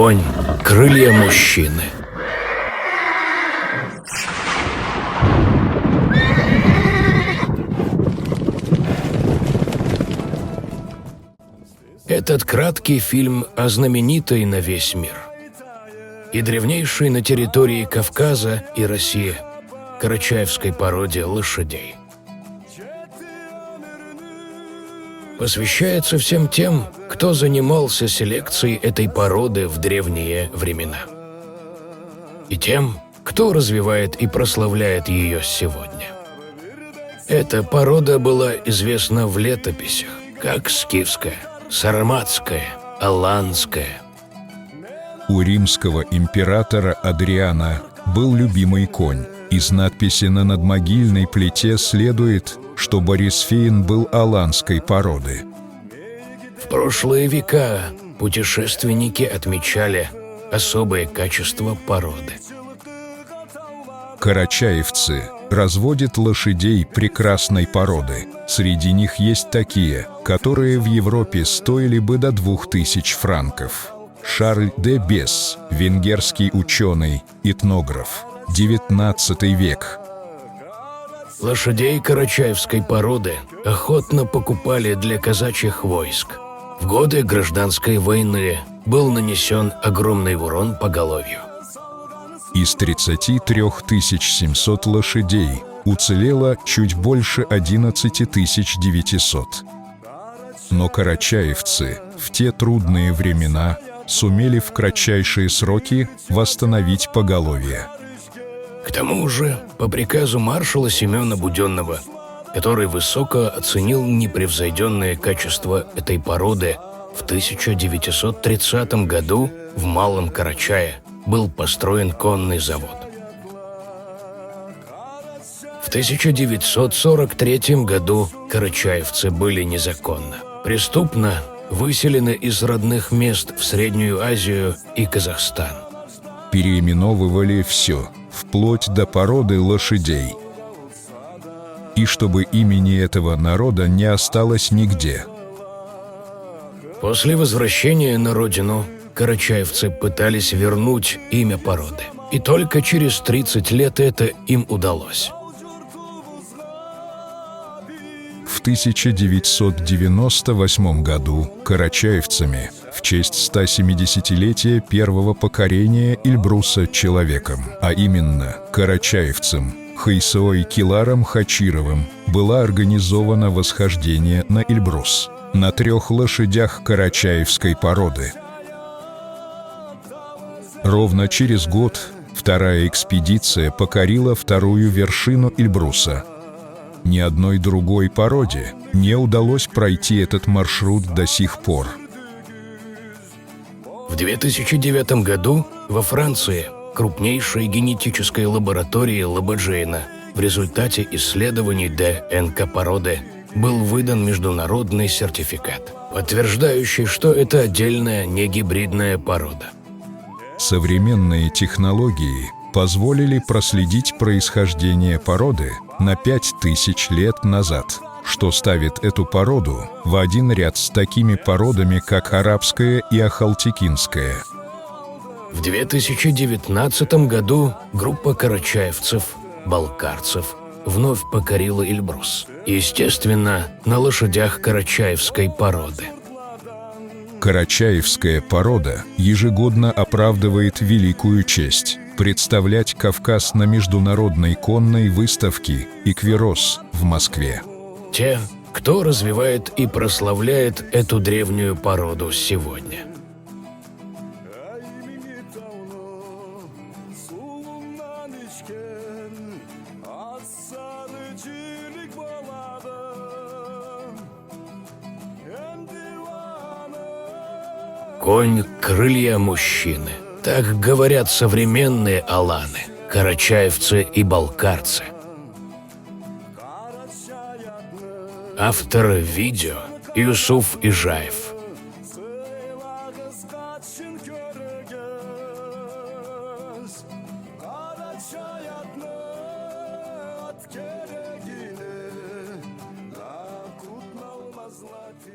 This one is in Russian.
Конь — крылья мужчины. Этот краткий фильм о знаменитой на весь мир и древнейшей на территории Кавказа и России карачаевской породе лошадей. Посвящается всем тем, кто занимался селекцией этой породы в древние времена, и тем, кто развивает и прославляет ее сегодня. Эта порода была известна в летописях как скифская, сарматская, аланская. У римского императора Адриана был любимый конь. Из надписи на надмогильной плите следует, что Борисфейн был аланской породы. В прошлые века путешественники отмечали особые качества породы. Карачаевцы разводят лошадей прекрасной породы. Среди них есть такие, которые в Европе стоили бы до 2000 франков. Шарль де Бес, венгерский ученый, этнограф, 19 век. Лошадей карачаевской породы охотно покупали для казачьих войск. В годы гражданской войны был нанесен огромный урон поголовью. Из 33 700 лошадей уцелело чуть больше 11 900. Но карачаевцы в те трудные времена сумели в кратчайшие сроки восстановить поголовье. К тому же, по приказу маршала Семена Буденного, который высоко оценил непревзойденное качество этой породы, в 1930 году в Малом Карачае был построен конный завод. В 1943 году карачаевцы были незаконно, преступно выселены из родных мест в Среднюю Азию и Казахстан. Переименовывали все, вплоть до породы лошадей. И чтобы имени этого народа не осталось нигде. После возвращения на родину карачаевцы пытались вернуть имя породы. И только через 30 лет это им удалось. В 1998 году карачаевцами в честь 170-летия первого покорения Эльбруса человеком, а именно карачаевцем Хайсой Киларом Хачировым, было организовано восхождение на Эльбрус на 3 лошадях карачаевской породы. Ровно через год вторая экспедиция покорила вторую вершину Эльбруса. Ни одной другой породе не удалось пройти этот маршрут до сих пор. В 2009 году во Франции крупнейшей генетической лаборатории Лабаджейна в результате исследований ДНК породы был выдан международный сертификат, подтверждающий, что это отдельная негибридная порода. Современные технологии позволили проследить происхождение породы на 5000 лет назад, что ставит эту породу в один ряд с такими породами, как арабская и ахалтекинская. В 2019 году группа карачаевцев, балкарцев, вновь покорила Эльбрус. Естественно, на лошадях карачаевской породы. Карачаевская порода ежегодно оправдывает великую честь представлять Кавказ на международной конной выставке «Эквирос» в Москве. Те, кто развивает и прославляет эту древнюю породу сегодня. Конь — крылья мужчины. Так говорят современные аланы, карачаевцы и балкарцы. Автор видео — Юсуф Ижаев. Златі